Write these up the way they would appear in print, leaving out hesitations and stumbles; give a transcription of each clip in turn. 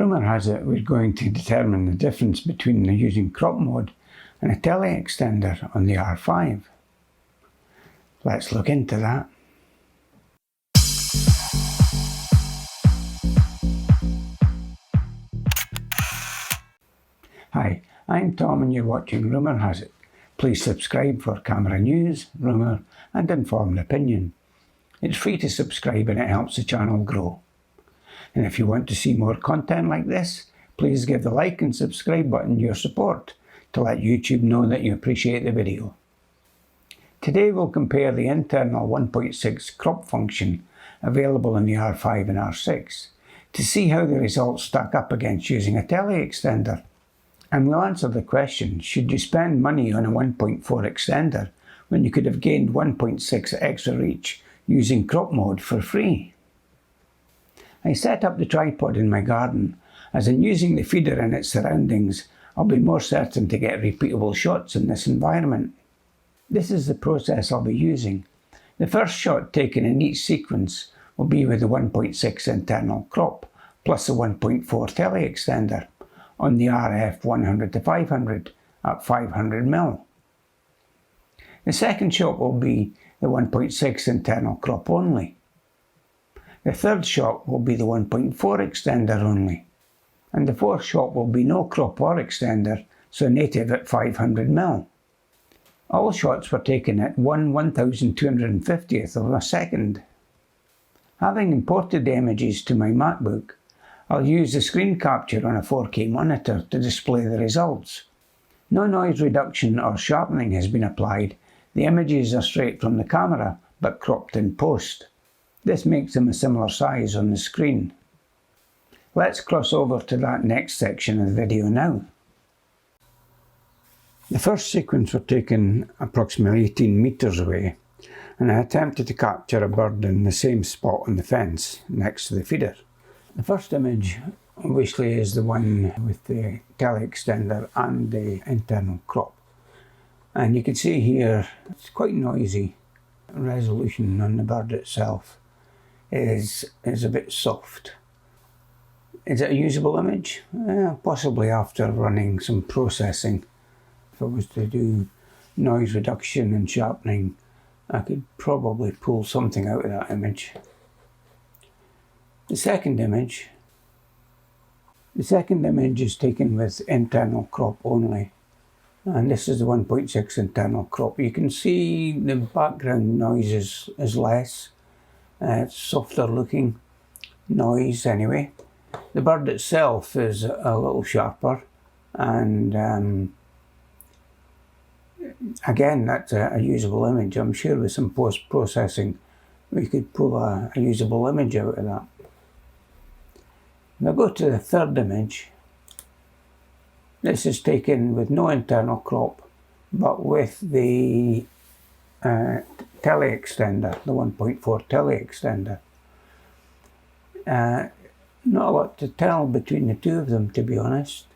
Rumour has it we're going to determine the difference between using crop mode and a tele extender on the R5. Let's look into that. Hi, I'm Tom and you're watching Rumour Has It. Please subscribe for camera news, rumour and informed opinion. It's free to subscribe and it helps the channel grow. And if you want to see more content like this, please give the like and subscribe button your support to let YouTube know that you appreciate the video. Today we'll compare the internal 1.6 crop function available in the R5 and R6 to see how the results stack up against using a tele extender. And we'll answer the question, should you spend money on a 1.4 extender when you could have gained 1.6 extra reach using crop mode for free? I set up the tripod in my garden, as in using the feeder and its surroundings, I'll be more certain to get repeatable shots in this environment. This is the process I'll be using. The first shot taken in each sequence will be with the 1.6 internal crop, plus the 1.4 tele extender on the RF 100-500 at 500mm. The second shot will be the 1.6 internal crop only. The third shot will be the 1.4 extender only. And the fourth shot will be no crop or extender, so native at 500mm. All shots were taken at 1/1250th of a second. Having imported the images to my Macbook, I'll use the screen capture on a 4K monitor to display the results. No noise reduction or sharpening has been applied. The images are straight from the camera, but cropped in post. This makes them a similar size on the screen. Let's cross over to that next section of the video now. The first sequence were taken approximately 18 metres away, and I attempted to capture a bird in the same spot on the fence next to the feeder. The first image obviously is the one with the tele extender and the internal crop. And you can see here it's quite noisy. The resolution on the bird itself is a bit soft. Is it a usable image? Possibly after running some processing. If I was to do noise reduction and sharpening, I could probably pull something out of that image. The second image is taken with internal crop only. And this is the 1.6 internal crop. You can see the background noise is less. It's softer looking noise anyway. The bird itself is a little sharper, and again, that's a usable image. I'm sure with some post-processing we could pull a usable image out of that. If I go to the third image, this is taken with no internal crop, but with the tele extender, the 1.4 tele extender. Not a lot to tell between the two of them, to be honest.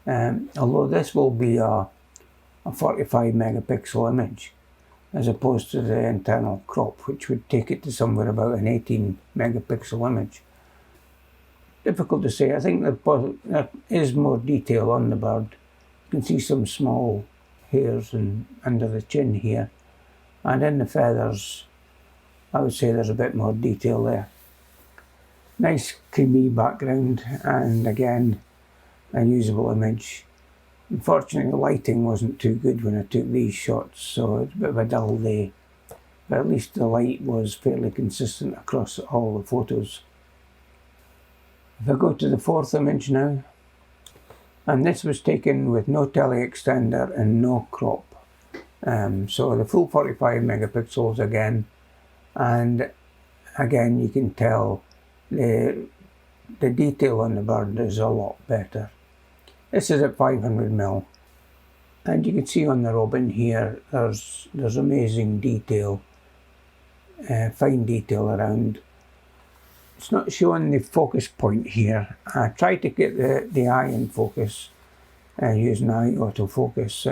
Although this will be a 45 megapixel image, as opposed to the internal crop, which would take it to somewhere about an 18 megapixel image. Difficult to say. I think there is more detail on the bird. You can see some small hairs under the chin here, and in the feathers I would say there's a bit more detail there. Nice creamy background, and again a usable image. Unfortunately the lighting wasn't too good when I took these shots, so it's a bit of a dull day, but at least the light was fairly consistent across all the photos. If I go to the fourth image now, and this was taken with no tele extender and no crop. So the full 45 megapixels again, and again you can tell the detail on the bird is a lot better. This is at 500mm, and you can see on the robin here there's amazing detail, fine detail around. It's not showing the focus point here. I tried to get the eye in focus using eye autofocus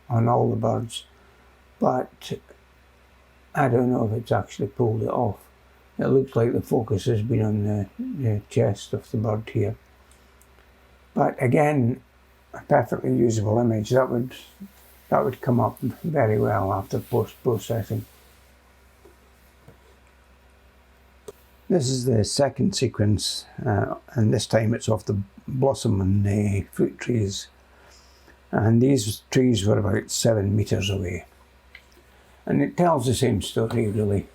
on all the birds, but I don't know if it's actually pulled it off. It looks like the focus has been on the chest of the bird here. But again, a perfectly usable image. That would come up very well after post-processing. This is the second sequence, and this time it's of the blossom and the fruit trees. And these trees were about 7 meters away. And it tells the same story, really.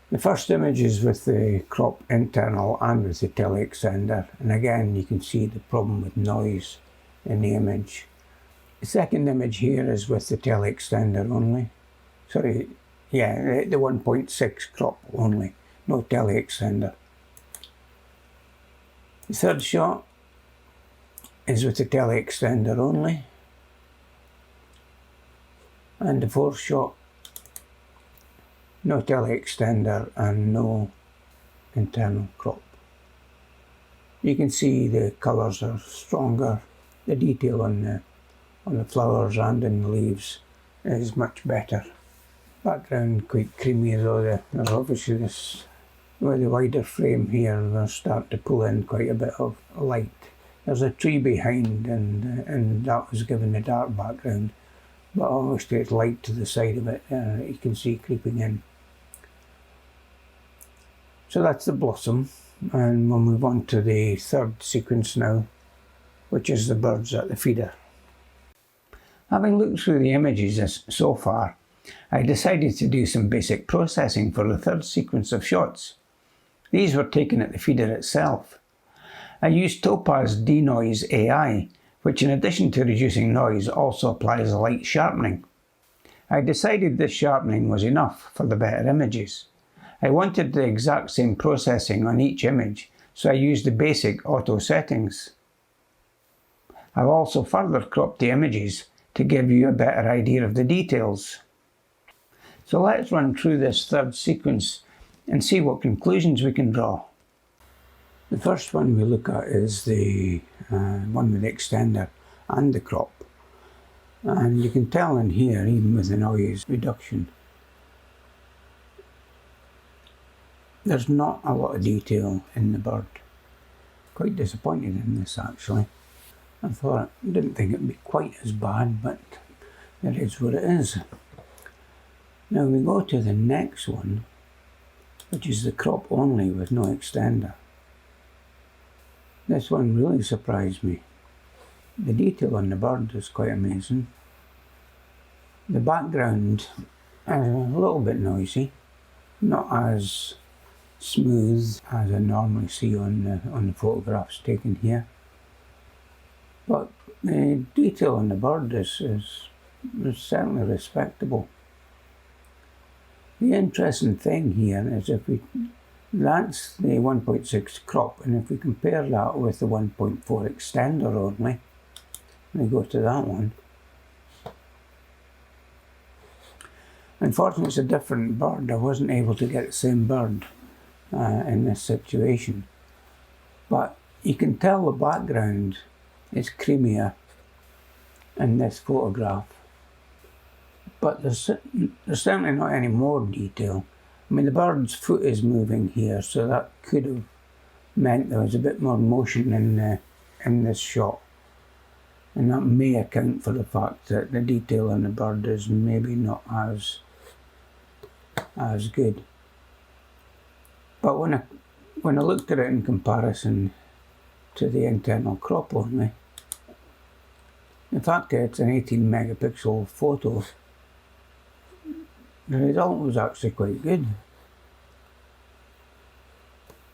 The first image is with the crop internal and with the tele extender, and again you can see the problem with noise in the image. The second image here is with the tele extender only. Sorry, yeah, the 1.6 crop only, no tele extender. The third shot is with the tele extender only, and the fourth shot, no tele extender and no internal crop. You can see the colours are stronger. The detail on the flowers and in the leaves is much better. Background quite creamy, though there's obviously this, with the wider frame here, we're starting to pull in quite a bit of light. There's a tree behind, and that was given a dark background, but obviously it's light to the side of it you can see creeping in. So that's the blossom, and we'll move on to the third sequence now, which is the birds at the feeder. Having looked through the images so far, I decided to do some basic processing for the third sequence of shots. These were taken at the feeder itself. I used Topaz Denoise AI, which in addition to reducing noise also applies light sharpening. I decided this sharpening was enough for the better images. I wanted the exact same processing on each image, so I used the basic auto settings. I've also further cropped the images to give you a better idea of the details. So let's run through this third sequence and see what conclusions we can draw. The first one we look at is the one with the extender and the crop. And you can tell in here, even with the noise reduction, there's not a lot of detail in the bird. Quite disappointed in this, actually. Didn't think it'd be quite as bad, but it is what it is. Now we go to the next one, which is the crop only with no extender. This one really surprised me. The detail on the bird is quite amazing. The background is a little bit noisy, not as smooth as I normally see on the photographs taken here. But the detail on the bird is certainly respectable. The interesting thing here is that's the 1.6 crop, and if we compare that with the 1.4 extender only, we go to that one. Unfortunately, it's a different bird. I wasn't able to get the same bird in this situation. But you can tell the background is creamier in this photograph. But there's certainly not any more detail. I mean, the bird's foot is moving here, so that could have meant there was a bit more motion in this shot. And that may account for the fact that the detail on the bird is maybe not as good. But when I looked at it in comparison to the internal crop only, the fact that it's an 18 megapixel photo, the result was actually quite good.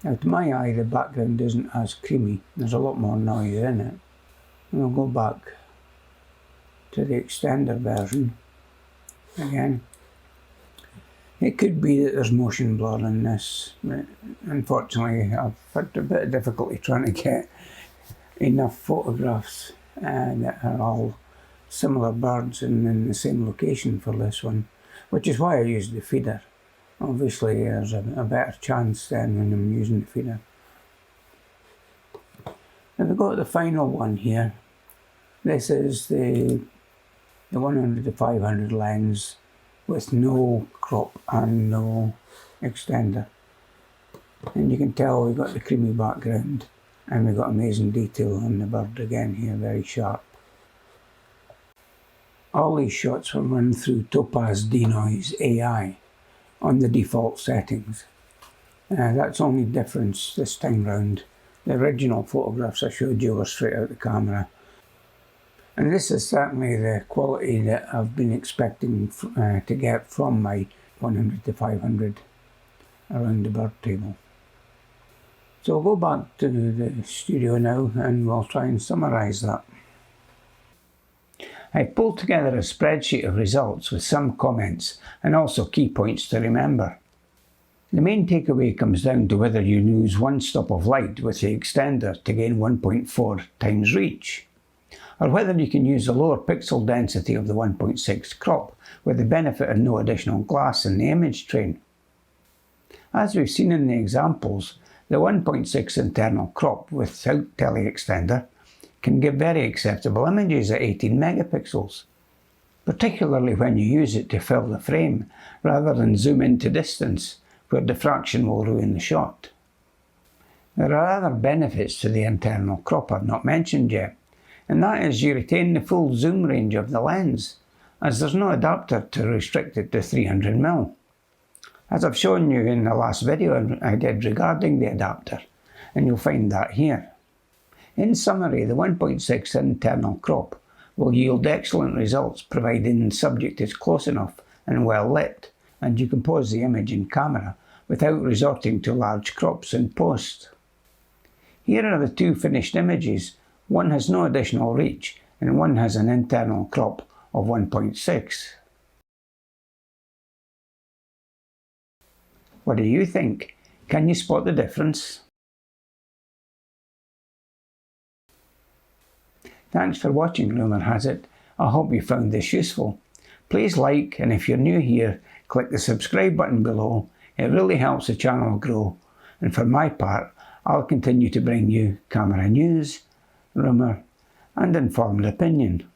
Now to my eye, the background isn't as creamy. There's a lot more noise in it. And we'll go back to the extender version again. It could be that there's motion blur in this. Unfortunately, I've had a bit of difficulty trying to get enough photographs that are all similar birds and in the same location for this one, which is why I used the feeder. Obviously, there's a better chance then when I'm using the feeder. Now we go to the final one here. This is the 100 to 500 lens with no crop and no extender. And you can tell we've got the creamy background And we've got amazing detail on the bird again here, very sharp. All these shots were run through Topaz Denoise AI on the default settings. That's only difference this time round. The original photographs I showed you were straight out the camera. And this is certainly the quality that I've been expecting to get from my 100 to 500 around the bird table. So I'll go back to the studio now and we'll try and summarise that. I pulled together a spreadsheet of results with some comments and also key points to remember. The main takeaway comes down to whether you use one stop of light with the extender to gain 1.4 times reach, or whether you can use the lower pixel density of the 1.6 crop with the benefit of no additional glass in the image train. As we've seen in the examples, the 1.6 internal crop without tele extender can give very acceptable images at 18 megapixels, particularly when you use it to fill the frame rather than zoom into distance where diffraction will ruin the shot. There are other benefits to the internal crop I've not mentioned yet, and that is you retain the full zoom range of the lens, as there's no adapter to restrict it to 300mm. As I've shown you in the last video I did regarding the adapter, and you'll find that here. In summary, the 1.6 internal crop will yield excellent results providing the subject is close enough and well lit, and you can pose the image in camera without resorting to large crops in post. Here are the two finished images. One has no additional reach and one has an internal crop of 1.6. What do you think? Can you spot the difference? Thanks for watching, Rumour has it. I hope you found this useful. Please like, and if you're new here, click the subscribe button below. It really helps the channel grow. And for my part, I'll continue to bring you camera news, rumour and informed opinion.